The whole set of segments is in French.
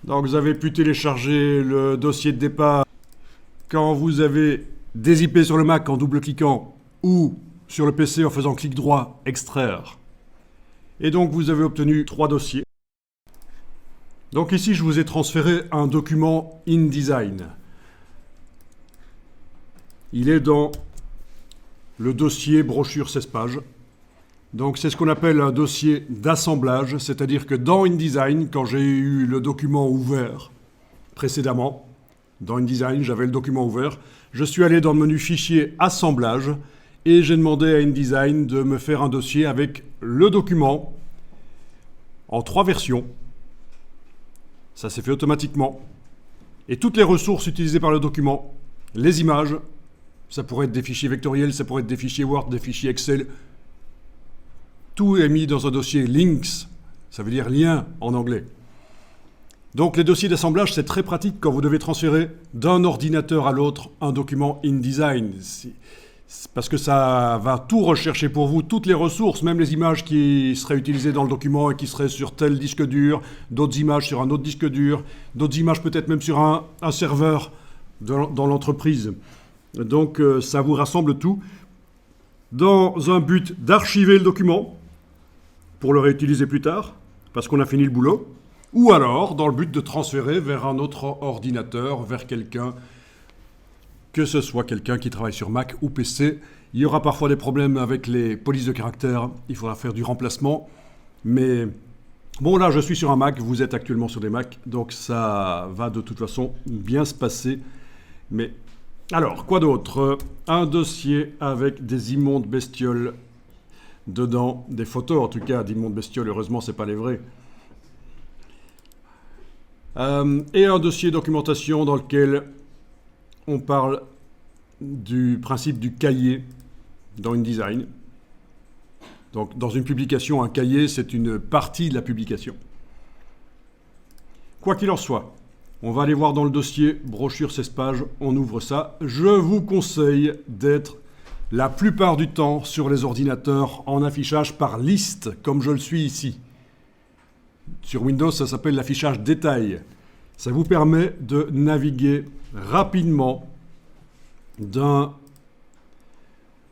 Donc vous avez pu télécharger le dossier de départ quand vous avez dézippé sur le Mac en double-cliquant ou sur le PC en faisant clic droit, extraire. Et donc vous avez obtenu 3 dossiers. Donc ici je vous ai transféré un document InDesign. Il est dans le dossier brochure 16 pages. Donc c'est ce qu'on appelle un dossier d'assemblage, c'est-à-dire que dans InDesign, quand j'ai eu le document ouvert précédemment, dans InDesign, j'avais le document ouvert, je suis allé dans le menu Fichier Assemblage et j'ai demandé à InDesign de me faire un dossier avec le document en 3 versions. Ça s'est fait automatiquement. Et toutes les ressources utilisées par le document, les images, ça pourrait être des fichiers vectoriels, ça pourrait être des fichiers Word, des fichiers Excel. Tout est mis dans un dossier links, ça veut dire lien en anglais. Donc les dossiers d'assemblage, c'est très pratique quand vous devez transférer d'un ordinateur à l'autre un document InDesign. Parce que ça va tout rechercher pour vous, toutes les ressources, même les images qui seraient utilisées dans le document et qui seraient sur tel disque dur, d'autres images sur un autre disque dur, d'autres images peut-être même sur un serveur dans l'entreprise. Donc ça vous rassemble tout dans un but d'archiver le document pour le réutiliser plus tard, parce qu'on a fini le boulot, ou alors dans le but de transférer vers un autre ordinateur, vers quelqu'un, que ce soit quelqu'un qui travaille sur Mac ou PC. Il y aura parfois des problèmes avec les polices de caractère, il faudra faire du remplacement, mais bon là je suis sur un Mac, vous êtes actuellement sur des Mac, donc ça va de toute façon bien se passer. Mais alors, quoi d'autre? Un dossier avec des immondes bestioles dedans, des photos en tout cas d'immondes bestioles, heureusement c'est pas les vrais. Et un dossier documentation dans lequel on parle du principe du cahier dans InDesign. Donc dans une publication, un cahier c'est une partie de la publication. Quoi qu'il en soit, on va aller voir dans le dossier brochure 16 pages, on ouvre ça. Je vous conseille d'être la plupart du temps sur les ordinateurs en affichage par liste, comme je le suis ici. Sur Windows, ça s'appelle l'affichage détail. Ça vous permet de naviguer rapidement d'un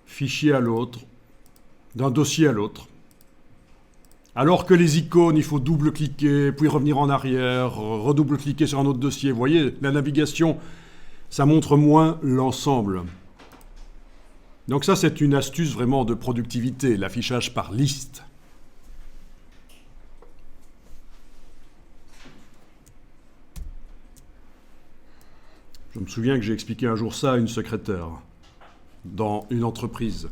fichier à l'autre, d'un dossier à l'autre. Alors que les icônes, il faut double-cliquer, puis revenir en arrière, redouble-cliquer sur un autre dossier. Vous voyez, la navigation, ça montre moins l'ensemble. Donc ça, c'est une astuce vraiment de productivité, l'affichage par liste. Je me souviens que j'ai expliqué un jour ça à une secrétaire dans une entreprise.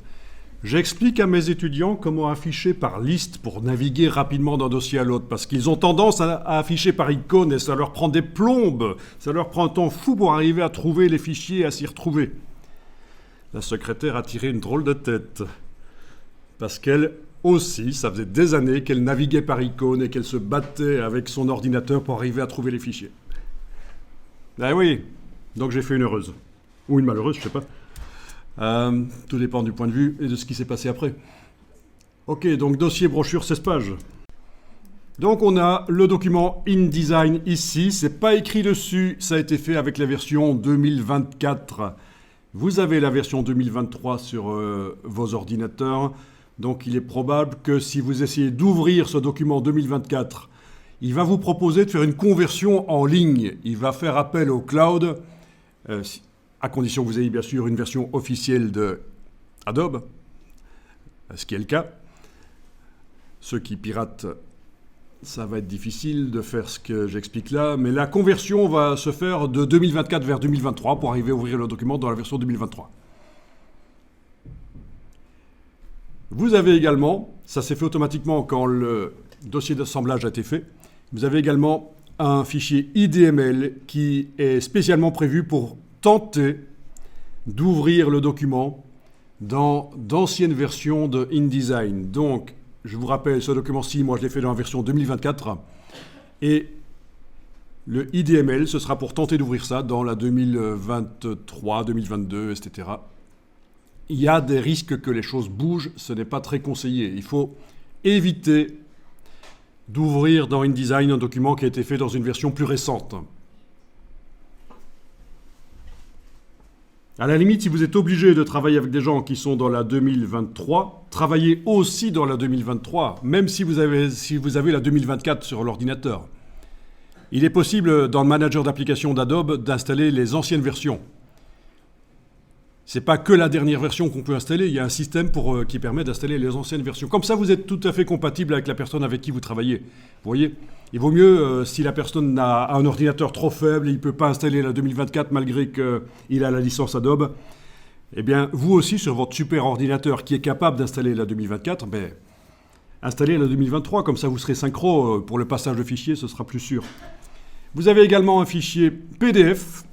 J'explique à mes étudiants comment afficher par liste pour naviguer rapidement d'un dossier à l'autre, parce qu'ils ont tendance à afficher par icône et ça leur prend des plombes, ça leur prend un temps fou pour arriver à trouver les fichiers et à s'y retrouver. La secrétaire a tiré une drôle de tête, parce qu'elle aussi, ça faisait des années qu'elle naviguait par icône et qu'elle se battait avec son ordinateur pour arriver à trouver les fichiers. Ah oui, donc j'ai fait une heureuse, ou une malheureuse, je sais pas. Tout dépend du point de vue et de ce qui s'est passé après. Ok, donc dossier brochure 16 pages. Donc on a le document InDesign ici, c'est pas écrit dessus, ça a été fait avec la version 2024. Vous avez la version 2023 sur vos ordinateurs, donc il est probable que si vous essayez d'ouvrir ce document 2024, il va vous proposer de faire une conversion en ligne. Il va faire appel au cloud, à condition que vous ayez bien sûr une version officielle de Adobe, ce qui est le cas. Ceux qui piratent, ça va être difficile de faire ce que j'explique là, mais la conversion va se faire de 2024 vers 2023 pour arriver à ouvrir le document dans la version 2023. Vous avez également, ça s'est fait automatiquement quand le dossier d'assemblage a été fait, vous avez également un fichier IDML qui est spécialement prévu pour tenter d'ouvrir le document dans d'anciennes versions de InDesign. Donc, je vous rappelle, ce document-ci, moi je l'ai fait dans la version 2024. Et le IDML, ce sera pour tenter d'ouvrir ça dans la 2023, 2022, etc. Il y a des risques que les choses bougent, ce n'est pas très conseillé. Il faut éviter d'ouvrir dans InDesign un document qui a été fait dans une version plus récente. À la limite, si vous êtes obligé de travailler avec des gens qui sont dans la 2023, travaillez aussi dans la 2023, même si vous avez la 2024 sur l'ordinateur. Il est possible, dans le manager d'application d'Adobe, d'installer les anciennes versions. C'est pas que la dernière version qu'on peut installer, il y a un système qui permet d'installer les anciennes versions. Comme ça, vous êtes tout à fait compatible avec la personne avec qui vous travaillez. Vous voyez, il vaut mieux, si la personne a un ordinateur trop faible et il ne peut pas installer la 2024 malgré qu'il a la licence Adobe, eh bien, vous aussi, sur votre super ordinateur qui est capable d'installer la 2024, installez la 2023, comme ça vous serez synchro. Pour le passage de fichiers, ce sera plus sûr. Vous avez également un fichier PDF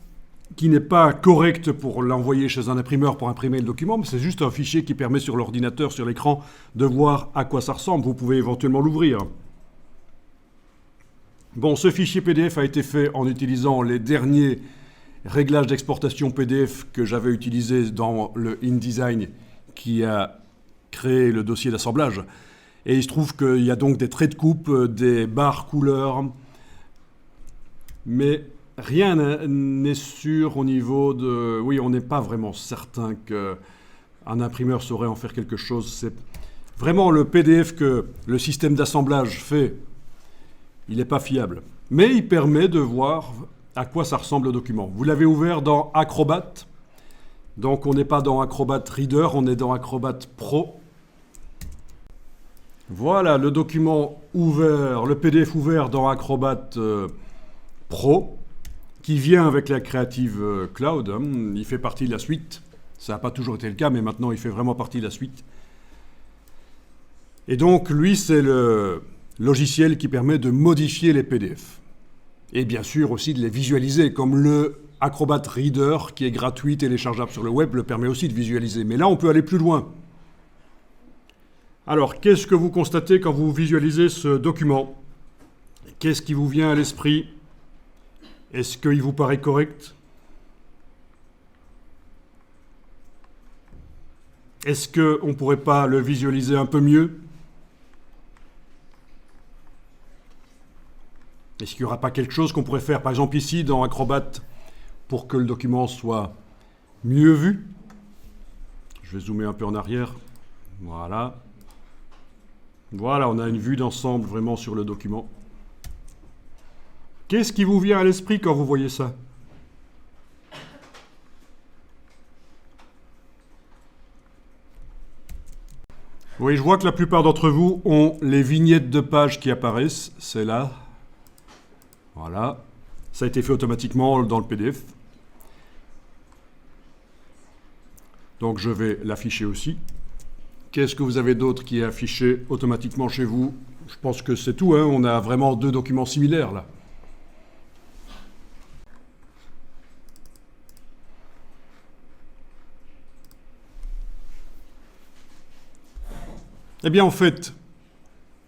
qui n'est pas correct pour l'envoyer chez un imprimeur pour imprimer le document, mais c'est juste un fichier qui permet sur l'ordinateur, sur l'écran, de voir à quoi ça ressemble. Vous pouvez éventuellement l'ouvrir. Bon, ce fichier PDF a été fait en utilisant les derniers réglages d'exportation PDF que j'avais utilisés dans le InDesign qui a créé le dossier d'assemblage. Et il se trouve qu'il y a donc des traits de coupe, des barres couleurs, mais rien n'est sûr au niveau de... Oui, on n'est pas vraiment certain qu'un imprimeur saurait en faire quelque chose. C'est vraiment le PDF que le système d'assemblage fait. Il n'est pas fiable. Mais il permet de voir à quoi ça ressemble le document. Vous l'avez ouvert dans Acrobat. Donc on n'est pas dans Acrobat Reader, on est dans Acrobat Pro. Voilà le document ouvert, le PDF ouvert dans Acrobat Pro, qui vient avec la Creative Cloud. Il fait partie de la suite. Ça n'a pas toujours été le cas, mais maintenant il fait vraiment partie de la suite. Et donc lui, c'est le logiciel qui permet de modifier les PDF. Et bien sûr aussi de les visualiser, comme le Acrobat Reader, qui est gratuit, téléchargeable sur le web, le permet aussi de visualiser. Mais là, on peut aller plus loin. Alors, qu'est-ce que vous constatez quand vous visualisez ce document? Qu'est-ce qui vous vient à l'esprit? Est-ce qu'il vous paraît correct? Est-ce qu'on ne pourrait pas le visualiser un peu mieux? Est-ce qu'il n'y aura pas quelque chose qu'on pourrait faire, par exemple ici, dans Acrobat, pour que le document soit mieux vu? Je vais zoomer un peu en arrière. Voilà. Voilà, on a une vue d'ensemble vraiment sur le document. Qu'est-ce qui vous vient à l'esprit quand vous voyez ça? Oui, je vois que la plupart d'entre vous ont les vignettes de pages qui apparaissent. C'est là. Voilà. Ça a été fait automatiquement dans le PDF. Donc je vais l'afficher aussi. Qu'est-ce que vous avez d'autre qui est affiché automatiquement chez vous? Je pense que c'est tout, hein. On a vraiment deux documents similaires là. Eh bien, en fait,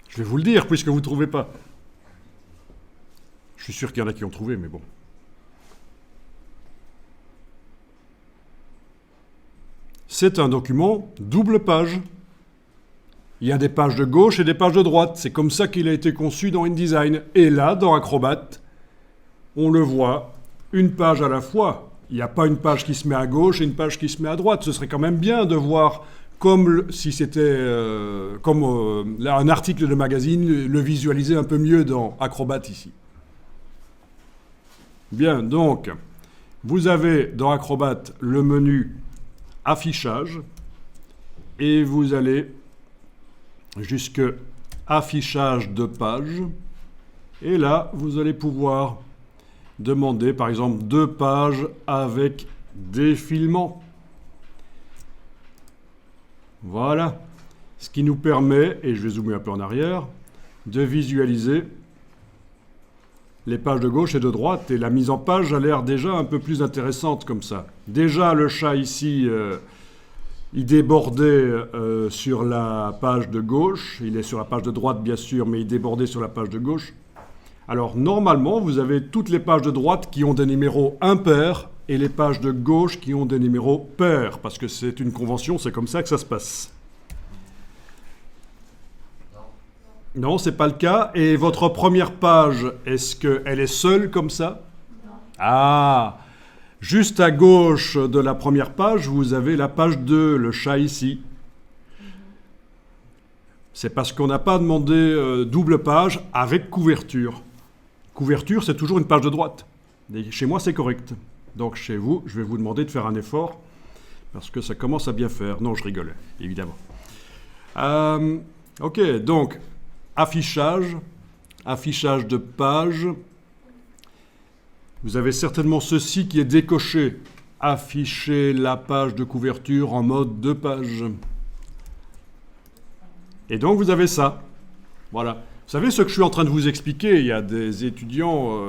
je vais vous le dire, puisque vous ne trouvez pas. Je suis sûr qu'il y en a qui ont trouvé, mais bon. C'est un document double page. Il y a des pages de gauche et des pages de droite. C'est comme ça qu'il a été conçu dans InDesign. Et là, dans Acrobat, on le voit, une page à la fois. Il n'y a pas une page qui se met à gauche et une page qui se met à droite. Ce serait quand même bien de voir... comme si c'était un article de magazine, le visualiser un peu mieux dans Acrobat ici. Bien, donc, vous avez dans Acrobat le menu Affichage et vous allez jusque Affichage de page. Et là, vous allez pouvoir demander, par exemple, 2 pages avec défilement. Voilà, ce qui nous permet, et je vais zoomer un peu en arrière, de visualiser les pages de gauche et de droite. Et la mise en page a l'air déjà un peu plus intéressante comme ça. Déjà, le chat ici, il débordait sur la page de gauche. Il est sur la page de droite, bien sûr, mais il débordait sur la page de gauche. Alors, normalement, vous avez toutes les pages de droite qui ont des numéros impairs et les pages de gauche qui ont des numéros pairs, parce que c'est une convention, c'est comme ça que ça se passe. Non, c'est pas le cas. Et votre première page, est-ce qu'elle est seule comme ça? Ah, juste à gauche de la première page, vous avez la page 2, le chat ici. C'est parce qu'on n'a pas demandé double page avec couverture. Couverture, c'est toujours une page de droite. Et chez moi, c'est correct. Donc chez vous, je vais vous demander de faire un effort parce que ça commence à bien faire. Non, je rigole, évidemment. Ok, donc affichage de page. Vous avez certainement ceci qui est décoché. Afficher la page de couverture en mode 2 pages. Et donc vous avez ça. Voilà. Vous savez ce que je suis en train de vous expliquer? Il y a des étudiants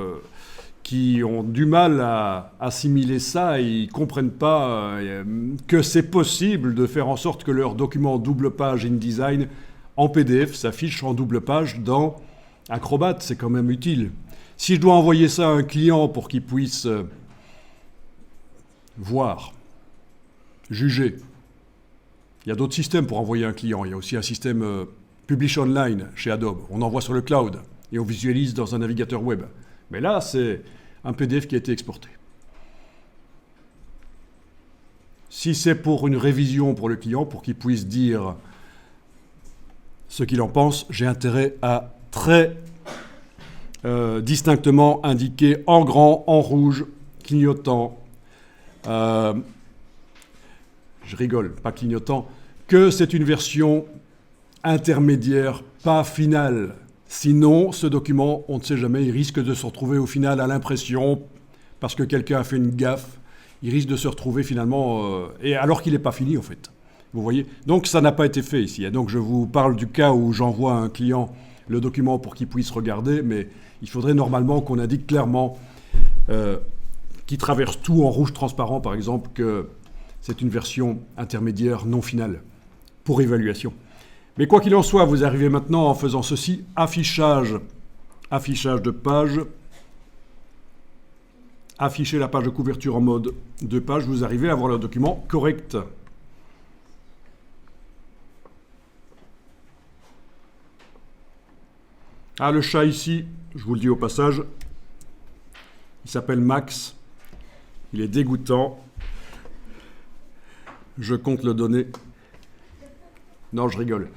qui ont du mal à assimiler ça et ils ne comprennent pas que c'est possible de faire en sorte que leur document double page InDesign en PDF s'affiche en double page dans Acrobat. C'est quand même utile. Si je dois envoyer ça à un client pour qu'il puisse voir, juger, il y a d'autres systèmes pour envoyer un client. Il y a aussi un système Publish Online chez Adobe. On envoie sur le cloud et on visualise dans un navigateur web. Mais là, c'est un PDF qui a été exporté. Si c'est pour une révision pour le client, pour qu'il puisse dire ce qu'il en pense, j'ai intérêt à très distinctement indiquer en grand, en rouge, clignotant, je rigole, pas clignotant, que c'est une version intermédiaire, pas finale. Sinon, ce document, on ne sait jamais, il risque de se retrouver au final à l'impression, parce que quelqu'un a fait une gaffe, il risque de se retrouver finalement, et alors qu'il n'est pas fini en fait. Vous voyez? Donc ça n'a pas été fait ici. Et donc je vous parle du cas où j'envoie à un client le document pour qu'il puisse regarder, mais il faudrait normalement qu'on indique clairement qui traverse tout en rouge transparent, par exemple, que c'est une version intermédiaire non finale pour évaluation. Mais quoi qu'il en soit, vous arrivez maintenant en faisant ceci, affichage de page, afficher la page de couverture en mode 2 pages, vous arrivez à avoir le document correct. Ah, le chat ici, je vous le dis au passage, il s'appelle Max, il est dégoûtant, je compte le donner. Non, je rigole.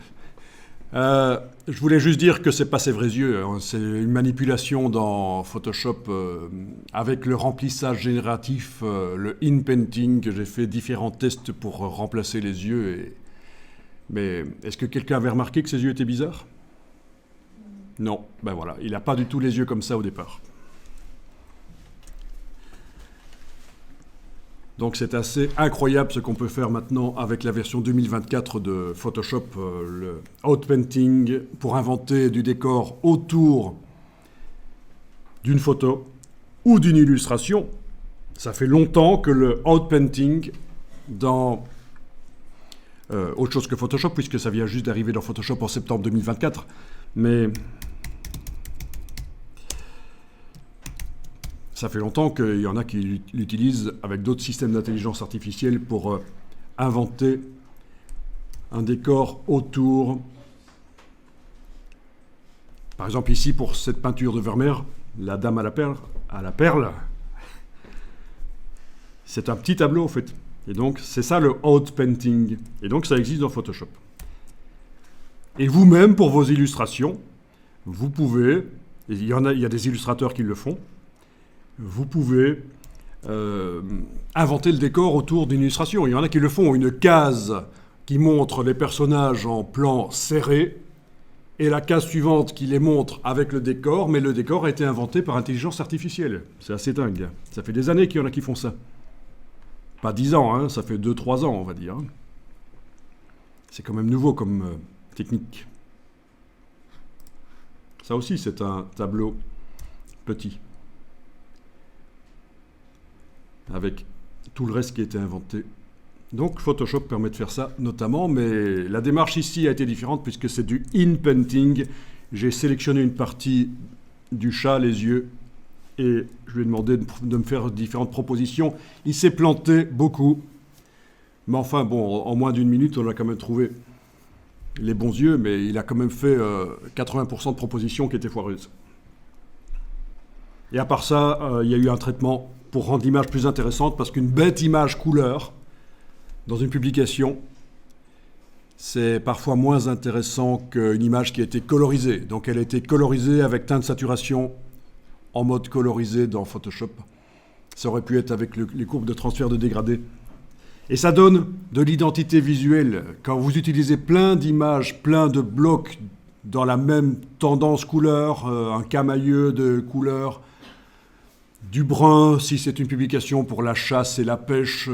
Je voulais juste dire que c'est pas ses vrais yeux, hein. C'est une manipulation dans Photoshop avec le remplissage génératif, le inpainting, que j'ai fait différents tests pour remplacer les yeux. Mais est-ce que quelqu'un avait remarqué que ses yeux étaient bizarres? Non, ben voilà, il n'a pas du tout les yeux comme ça au départ. Donc c'est assez incroyable ce qu'on peut faire maintenant avec la version 2024 de Photoshop, le outpainting, pour inventer du décor autour d'une photo ou d'une illustration. Ça fait longtemps que le outpainting dans autre chose que Photoshop, puisque ça vient juste d'arriver dans Photoshop en septembre 2024, mais ça fait longtemps qu'il y en a qui l'utilisent avec d'autres systèmes d'intelligence artificielle pour inventer un décor autour. Par exemple ici, pour cette peinture de Vermeer, la Dame à la perle, c'est un petit tableau en fait. Et donc c'est ça le outpainting. Et donc ça existe dans Photoshop. Et vous-même, pour vos illustrations, vous pouvez, il y a des illustrateurs qui le font, vous pouvez inventer le décor autour d'une illustration. Il y en a qui le font, une case qui montre les personnages en plan serré, et la case suivante qui les montre avec le décor, mais le décor a été inventé par intelligence artificielle. C'est assez dingue. Ça fait des années qu'il y en a qui font ça. Pas 10 ans, hein, ça fait 2-3 ans, on va dire. C'est quand même nouveau comme technique. Ça aussi, c'est un tableau petit, avec tout le reste qui a été inventé. Donc Photoshop permet de faire ça notamment, mais la démarche ici a été différente puisque c'est du inpainting. J'ai sélectionné une partie du chat, les yeux, et je lui ai demandé de me faire différentes propositions. Il s'est planté beaucoup, mais enfin bon, en moins d'une minute, on l'a quand même trouvé. les bons yeux, mais il a quand même fait 80% de propositions qui étaient foireuses. Et à part ça, il y a eu un traitement pour rendre l'image plus intéressante, parce qu'une bête image couleur, dans une publication, c'est parfois moins intéressant qu'une image qui a été colorisée. Donc elle a été colorisée avec teinte de saturation en mode colorisé dans Photoshop. Ça aurait pu être avec les courbes de transfert de dégradé. Et ça donne de l'identité visuelle. Quand vous utilisez plein d'images, plein de blocs dans la même tendance couleur, un camailleux de couleur, du brun si c'est une publication pour la chasse et la pêche,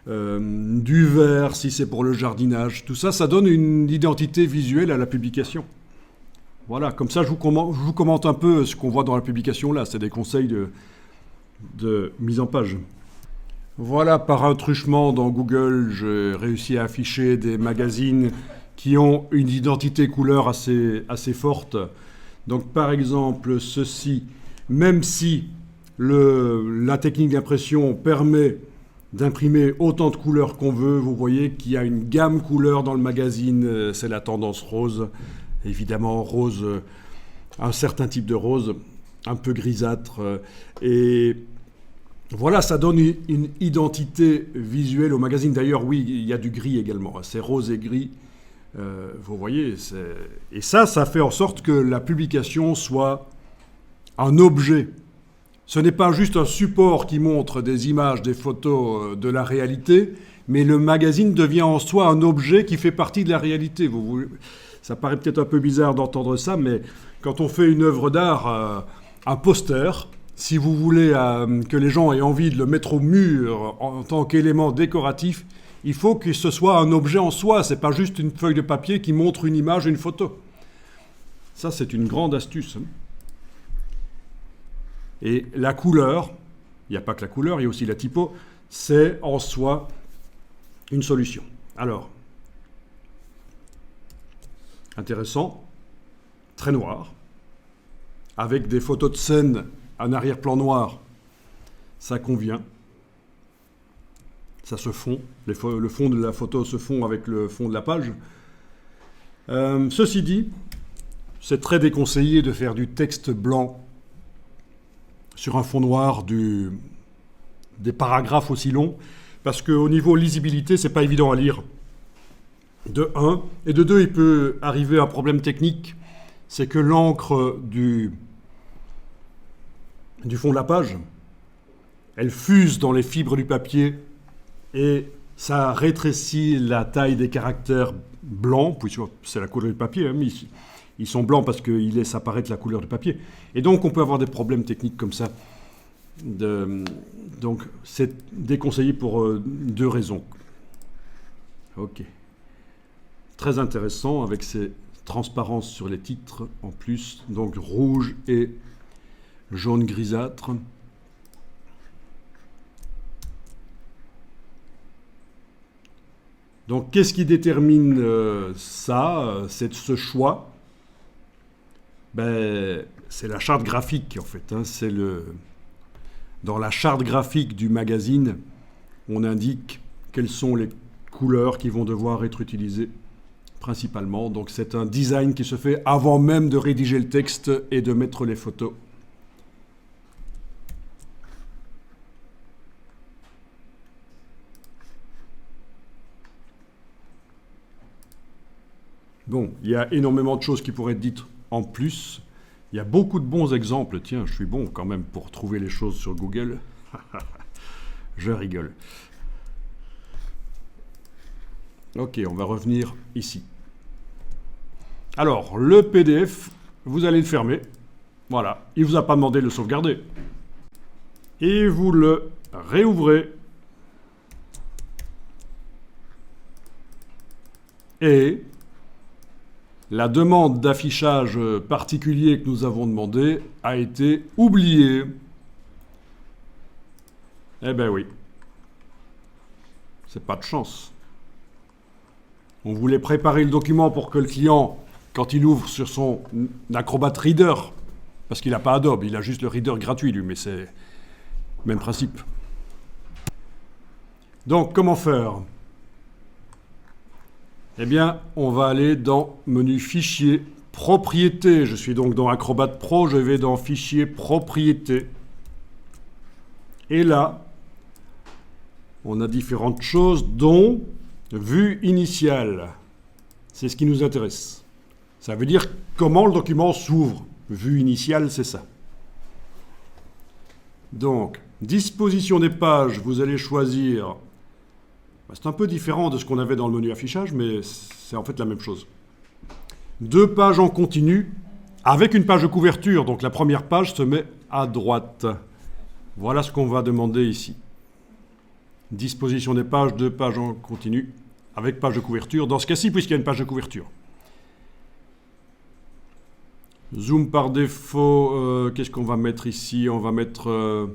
du vert si c'est pour le jardinage, tout ça, ça donne une identité visuelle à la publication. Voilà, comme ça je vous commente un peu ce qu'on voit dans la publication là, c'est des conseils de mise en page. Voilà, par un truchement dans Google, j'ai réussi à afficher des magazines qui ont une identité couleur assez forte. Donc par exemple, ceci, même si la technique d'impression permet d'imprimer autant de couleurs qu'on veut, vous voyez qu'il y a une gamme couleur dans le magazine, c'est la tendance rose, évidemment rose, un certain type de rose, un peu grisâtre, et voilà, ça donne une identité visuelle au magazine. D'ailleurs, oui, il y a du gris également, c'est rose et gris, vous voyez, et ça fait en sorte que la publication soit un objet. Ce n'est pas juste un support qui montre des images, des photos de la réalité, mais le magazine devient en soi un objet qui fait partie de la réalité. Ça paraît peut-être un peu bizarre d'entendre ça, mais quand on fait une œuvre d'art, un poster, si vous voulez que les gens aient envie de le mettre au mur en tant qu'élément décoratif, il faut que ce soit un objet en soi. Ce n'est pas juste une feuille de papier qui montre une image, une photo. Ça, c'est une grande astuce. Et la couleur, il n'y a pas que la couleur, il y a aussi la typo, c'est en soi une solution. Alors, intéressant, très noir, avec des photos de scène, un arrière-plan noir, ça convient, ça se fond, le fond de la photo se fond avec le fond de la page. Ceci dit, c'est très déconseillé de faire du texte blanc sur un fond noir, des paragraphes aussi longs, parce qu'au niveau lisibilité, c'est pas évident à lire. De 1, et de 2, il peut arriver un problème technique, c'est que l'encre du fond de la page, elle fuse dans les fibres du papier et ça rétrécit la taille des caractères blancs, puisque c'est la couleur du papier, hein, ils sont blancs parce qu'ils laissent apparaître la couleur du papier. Et donc, on peut avoir des problèmes techniques comme ça. Donc, c'est déconseillé pour 2 raisons. Ok. Très intéressant, avec ces transparences sur les titres en plus. Donc, rouge et jaune grisâtre. Donc, qu'est-ce qui détermine ce choix ? C'est la charte graphique, en fait. Hein. Dans la charte graphique du magazine, on indique quelles sont les couleurs qui vont devoir être utilisées principalement. Donc, c'est un design qui se fait avant même de rédiger le texte et de mettre les photos. Bon, il y a énormément de choses qui pourraient être dites en plus. Il y a beaucoup de bons exemples. Tiens, je suis bon quand même pour trouver les choses sur Google. Je rigole. Ok, on va revenir ici. Alors, le PDF, vous allez le fermer. Voilà, il ne vous a pas demandé de le sauvegarder. Et vous le réouvrez. Et la demande d'affichage particulier que nous avons demandé a été oubliée. Eh ben oui. C'est pas de chance. On voulait préparer le document pour que le client, quand il ouvre sur son Acrobat Reader, parce qu'il n'a pas Adobe, il a juste le Reader gratuit lui, mais c'est le même principe. Donc, comment faire ? Eh bien, on va aller dans menu Fichier, Propriétés. Je suis donc dans Acrobat Pro, je vais dans Fichier, Propriétés. Et là, on a différentes choses, dont Vue initiale. C'est ce qui nous intéresse. Ça veut dire comment le document s'ouvre. Vue initiale, c'est ça. Donc, disposition des pages, vous allez choisir... C'est un peu différent de ce qu'on avait dans le menu affichage, mais c'est en fait la même chose. 2 pages en continu, avec une page de couverture. Donc la première page se met à droite. Voilà ce qu'on va demander ici. Disposition des pages, 2 pages en continu, avec page de couverture. Dans ce cas-ci, puisqu'il y a une page de couverture. Zoom par défaut, qu'est-ce qu'on va mettre ici? On va mettre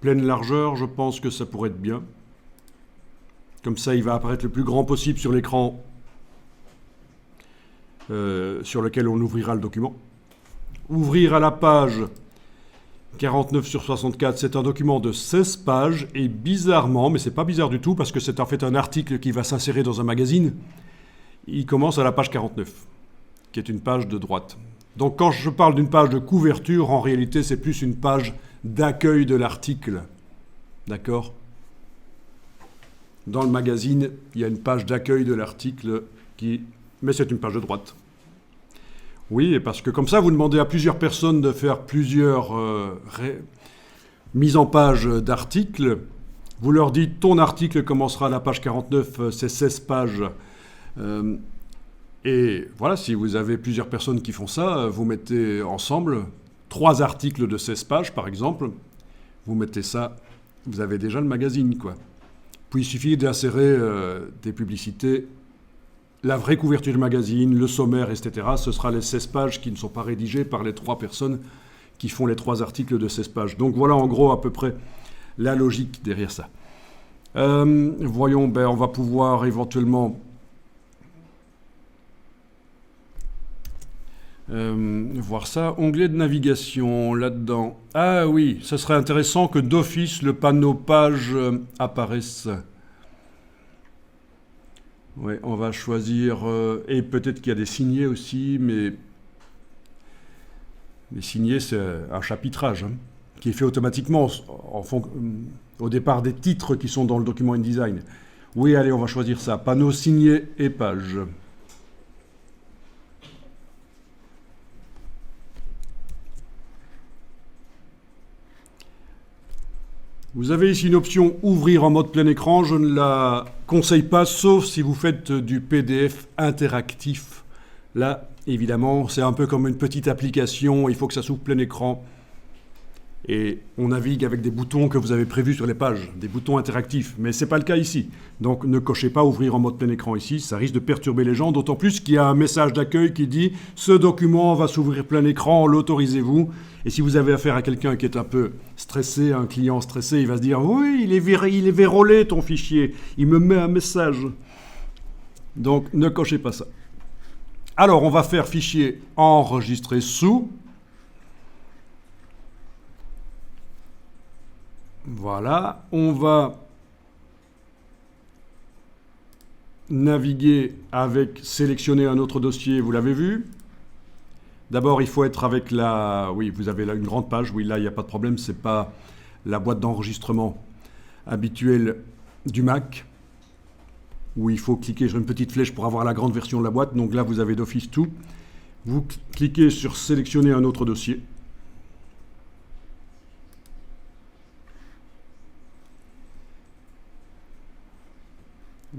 pleine largeur, je pense que ça pourrait être bien. Comme ça, il va apparaître le plus grand possible sur l'écran sur lequel on ouvrira le document. Ouvrir à la page 49 sur 64, c'est un document de 16 pages et bizarrement, mais c'est pas bizarre du tout parce que c'est en fait un article qui va s'insérer dans un magazine, il commence à la page 49, qui est une page de droite. Donc quand je parle d'une page de couverture, en réalité c'est plus une page d'accueil de l'article. D'accord ? Dans le magazine, il y a une page d'accueil de l'article mais c'est une page de droite. Oui, et parce que comme ça, vous demandez à plusieurs personnes de faire plusieurs mises en page d'articles. Vous leur dites, ton article commencera à la page 49, c'est 16 pages. Et voilà, si vous avez plusieurs personnes qui font ça, vous mettez ensemble 3 articles de 16 pages, par exemple. Vous mettez ça, vous avez déjà le magazine, quoi. Puis il suffit d'insérer des publicités, la vraie couverture du magazine, le sommaire, etc. Ce sera les 16 pages qui ne sont pas rédigées par les 3 personnes qui font les 3 articles de 16 pages. Donc voilà en gros à peu près la logique derrière ça. Voyons, on va pouvoir éventuellement voir ça. Onglet de navigation, là-dedans. Ah oui, ça serait intéressant que d'office le panneau page apparaisse. Oui, on va choisir... et peut-être qu'il y a des signés aussi, mais... Les signés, c'est un chapitrage qui est fait automatiquement au départ des titres qui sont dans le document InDesign. Oui, allez, on va choisir ça. Panneau signé et page. Vous avez ici une option ouvrir en mode plein écran. Je ne la conseille pas, sauf si vous faites du PDF interactif. Là, évidemment, c'est un peu comme une petite application. Il faut que ça s'ouvre plein écran. Et on navigue avec des boutons que vous avez prévus sur les pages, des boutons interactifs. Mais ce n'est pas le cas ici. Donc ne cochez pas ouvrir en mode plein écran ici. Ça risque de perturber les gens, d'autant plus qu'il y a un message d'accueil qui dit « Ce document va s'ouvrir plein écran, l'autorisez-vous » Et si vous avez affaire à quelqu'un qui est un peu stressé, un client stressé, il va se dire « Oui, il est vérolé ton fichier, il me met un message. » Donc ne cochez pas ça. Alors on va faire fichier enregistré sous. Voilà, on va naviguer avec sélectionner un autre dossier, vous l'avez vu. D'abord, il faut être avec la... Oui, vous avez là une grande page. Oui, là, il n'y a pas de problème. Ce n'est pas la boîte d'enregistrement habituelle du Mac, où il faut cliquer sur une petite flèche pour avoir la grande version de la boîte. Donc là, vous avez d'office tout. Vous cliquez sur sélectionner un autre dossier.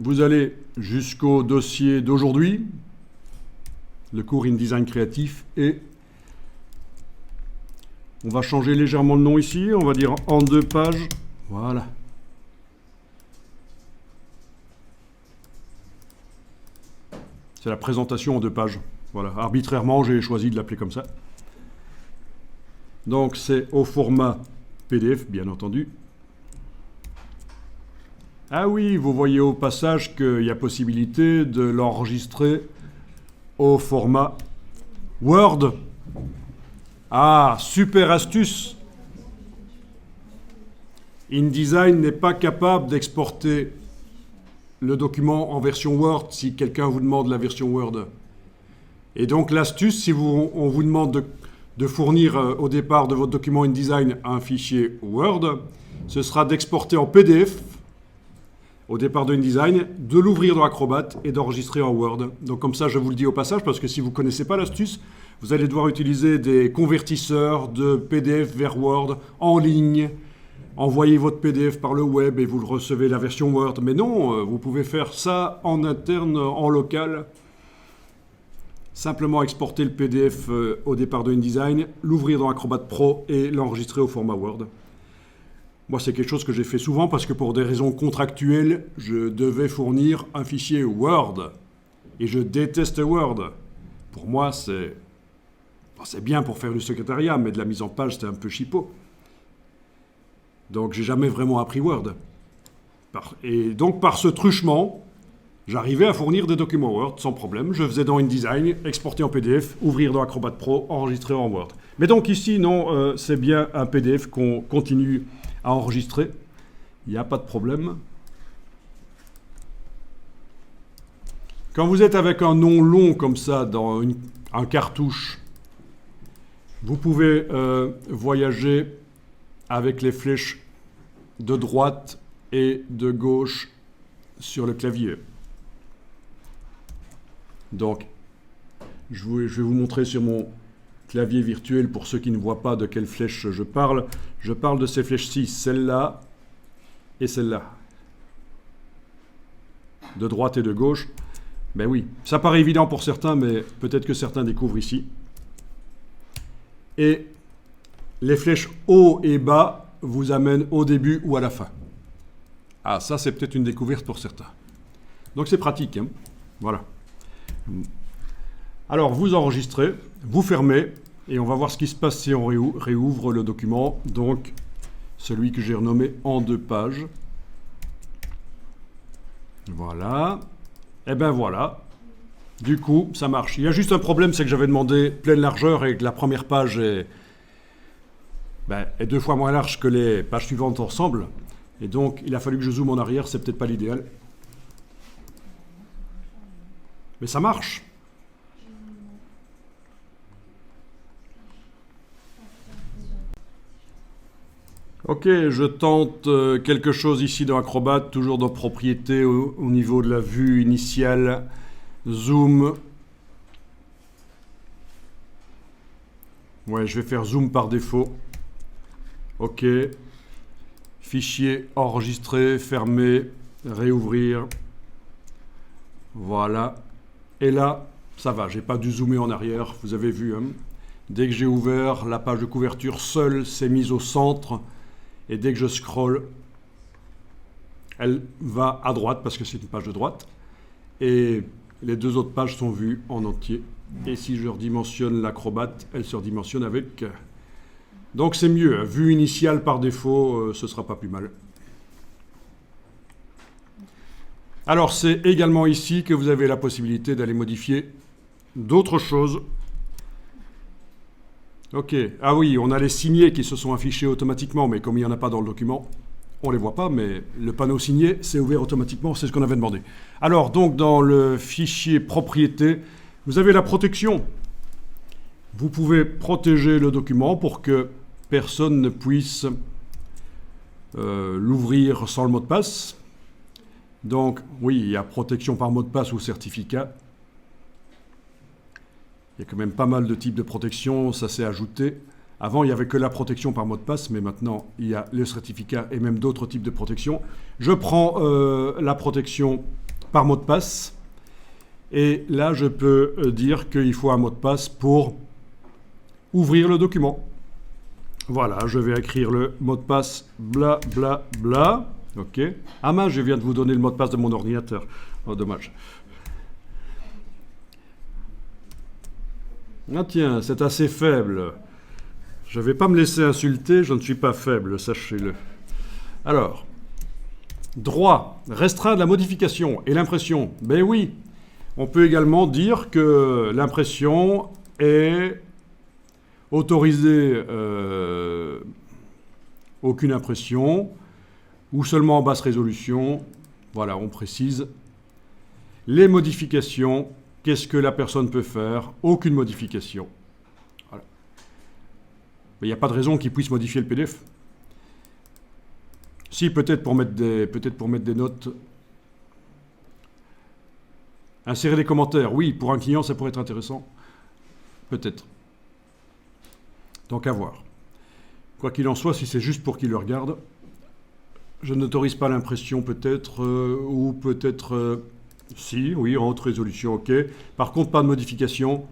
Vous allez jusqu'au dossier d'aujourd'hui, le cours InDesign créatif, et on va changer légèrement le nom ici, on va dire en 2 pages, voilà. C'est la présentation en 2 pages, voilà, arbitrairement j'ai choisi de l'appeler comme ça. Donc c'est au format PDF, bien entendu. Ah oui, vous voyez au passage qu'il y a possibilité de l'enregistrer au format Word. Ah, super astuce. InDesign n'est pas capable d'exporter le document en version Word si quelqu'un vous demande la version Word. Et donc l'astuce, si on vous demande de fournir au départ de votre document InDesign un fichier Word, ce sera d'exporter en PDF au départ de InDesign, de l'ouvrir dans Acrobat et d'enregistrer en Word. Donc comme ça, je vous le dis au passage, parce que si vous ne connaissez pas l'astuce, vous allez devoir utiliser des convertisseurs de PDF vers Word en ligne, envoyer votre PDF par le web et vous le recevez la version Word. Mais non, vous pouvez faire ça en interne, en local. Simplement exporter le PDF au départ de InDesign, l'ouvrir dans Acrobat Pro et l'enregistrer au format Word. Moi, c'est quelque chose que j'ai fait souvent parce que pour des raisons contractuelles, je devais fournir un fichier Word. Et je déteste Word. Pour moi, c'est bien pour faire du secrétariat, mais de la mise en page, c'était un peu chipot. Donc, j'ai jamais vraiment appris Word. Et donc, par ce truchement, j'arrivais à fournir des documents Word sans problème. Je faisais dans InDesign, exporter en PDF, ouvrir dans Acrobat Pro, enregistrer en Word. Mais donc ici, non, c'est bien un PDF qu'on continue à enregistrer. Il n'y a pas de problème. Quand vous êtes avec un nom long comme ça dans un cartouche, vous pouvez voyager avec les flèches de droite et de gauche sur le clavier. Donc, je vais vous montrer sur mon clavier virtuel pour ceux qui ne voient pas de quelle flèche je parle. Je parle de ces flèches-ci, celle-là et celle-là. De droite et de gauche. Ben oui, ça paraît évident pour certains, mais peut-être que certains découvrent ici. Et les flèches haut et bas vous amènent au début ou à la fin. Ah, ça c'est peut-être une découverte pour certains. Donc c'est pratique, hein. Voilà. Alors, vous enregistrez, vous fermez, et on va voir ce qui se passe si on réouvre le document. Donc, celui que j'ai renommé en 2 pages. Voilà. Et bien voilà. Du coup, ça marche. Il y a juste un problème, c'est que j'avais demandé pleine largeur et que la première page est 2 fois moins large que les pages suivantes ensemble. Et donc, il a fallu que je zoome en arrière, c'est peut-être pas l'idéal. Mais ça marche. Ok, je tente quelque chose ici dans Acrobat, toujours dans Propriétés, au niveau de la vue initiale. Zoom. Ouais, je vais faire zoom par défaut. Ok. Fichier enregistré, fermé, réouvrir. Voilà. Et là, ça va, j'ai pas dû zoomer en arrière, vous avez vu. Hein. Dès que j'ai ouvert, la page de couverture seule s'est mise au centre. Et dès que je scrolle, elle va à droite parce que c'est une page de droite. Et les 2 autres pages sont vues en entier. Et si je redimensionne l'Acrobat, elle se redimensionne avec. Donc c'est mieux. Vue initiale par défaut, ce ne sera pas plus mal. Alors c'est également ici que vous avez la possibilité d'aller modifier d'autres choses. Ok, ah oui, on a les signés qui se sont affichés automatiquement, mais comme il n'y en a pas dans le document, on ne les voit pas, mais le panneau signé s'est ouvert automatiquement, c'est ce qu'on avait demandé. Alors, donc, dans le fichier propriété, vous avez la protection. Vous pouvez protéger le document pour que personne ne puisse l'ouvrir sans le mot de passe. Donc, oui, il y a protection par mot de passe ou certificat. Il y a quand même pas mal de types de protection, ça s'est ajouté. Avant, il n'y avait que la protection par mot de passe, mais maintenant, il y a le certificat et même d'autres types de protection. Je prends la protection par mot de passe. Et là, je peux dire qu'il faut un mot de passe pour ouvrir le document. Voilà, je vais écrire le mot de passe bla bla bla. OK. Ah mince, je viens de vous donner le mot de passe de mon ordinateur. Oh, dommage. Ah tiens, c'est assez faible. Je ne vais pas me laisser insulter, je ne suis pas faible, sachez-le. Alors, droit, restreindre la modification et l'impression. Ben oui, on peut également dire que l'impression est autorisée, aucune impression, ou seulement en basse résolution, Voilà, on précise. Les modifications, qu'est-ce que la personne peut faire? Aucune modification. Voilà. Mais il n'y a pas de raison qu'il puisse modifier le PDF. Si, peut-être pour mettre des notes. Insérer des commentaires, oui, pour un client, ça pourrait être intéressant. Peut-être. Donc à voir. Quoi qu'il en soit, si c'est juste pour qu'il le regarde, je n'autorise pas l'impression peut-être, ou peut-être... si, oui, en haute résolution, ok. Par contre, pas de modification.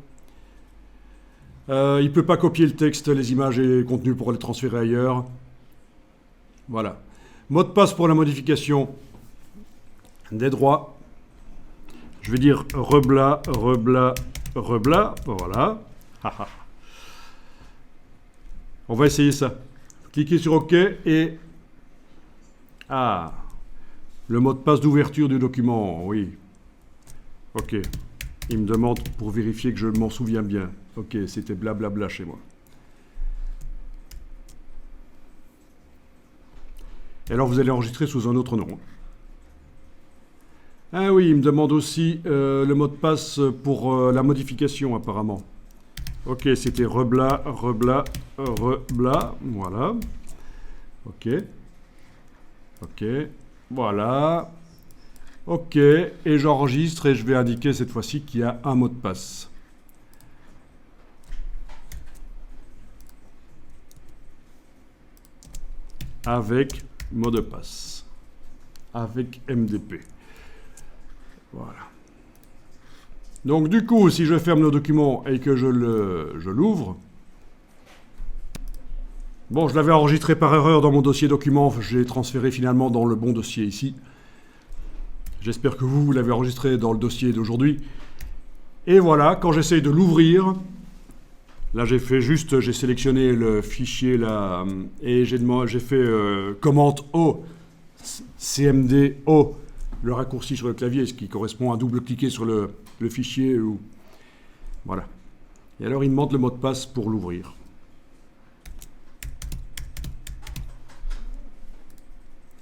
Il ne peut pas copier le texte, les images et les contenus pour les transférer ailleurs. Voilà. Mot de passe pour la modification des droits. Je vais dire rebla, voilà. On va essayer ça. Cliquez sur OK et... Ah, le mot de passe d'ouverture du document, oui. OK. Il me demande pour vérifier que je m'en souviens bien. OK, c'était blablabla chez moi. Et alors vous allez enregistrer sous un autre nom. Ah oui, il me demande aussi le mot de passe pour la modification apparemment. Ok, c'était rebla, voilà. Ok. Ok, voilà. Ok, et j'enregistre et je vais indiquer cette fois-ci qu'il y a un mot de passe. Avec mot de passe. Avec MDP. Voilà. Donc du coup, si je ferme le document et que je l'ouvre, bon, je l'avais enregistré par erreur dans mon dossier document, je l'ai transféré finalement dans le bon dossier ici. J'espère que vous l'avez enregistré dans le dossier d'aujourd'hui. Et voilà, quand j'essaye de l'ouvrir, là j'ai sélectionné le fichier là, et j'ai fait commande O, CMD O, le raccourci sur le clavier, ce qui correspond à double-cliquer sur le fichier. Voilà. Et alors il demande le mot de passe pour l'ouvrir.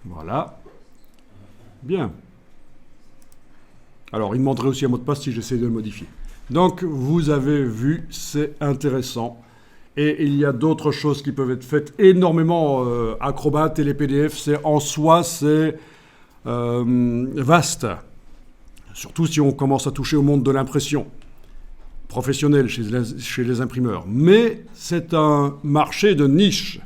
Voilà. Bien. Alors, il demanderait aussi un mot de passe si j'essaie de le modifier. Donc, vous avez vu, c'est intéressant. Et il y a d'autres choses qui peuvent être faites énormément. Acrobat et les PDF, c'est vaste. Surtout si on commence à toucher au monde de l'impression professionnelle chez les imprimeurs. Mais c'est un marché de niche.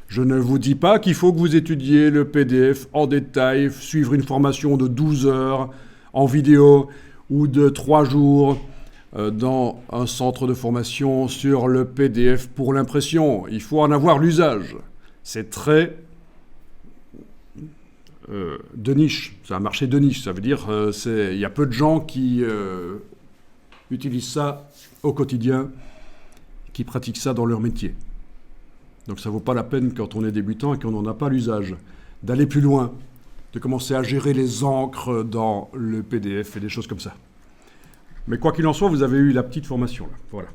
Je ne vous dis pas qu'il faut que vous étudiez le PDF en détail, suivre une formation de 12 heures en vidéo ou de 3 jours dans un centre de formation sur le PDF pour l'impression. Il faut en avoir l'usage. C'est très de niche. C'est un marché de niche. Ça veut dire il y a peu de gens qui utilisent ça au quotidien, qui pratiquent ça dans leur métier. Donc ça ne vaut pas la peine quand on est débutant et qu'on n'en a pas l'usage, d'aller plus loin, de commencer à gérer les encres dans le PDF et des choses comme ça. Mais quoi qu'il en soit, vous avez eu la petite formation là. Voilà.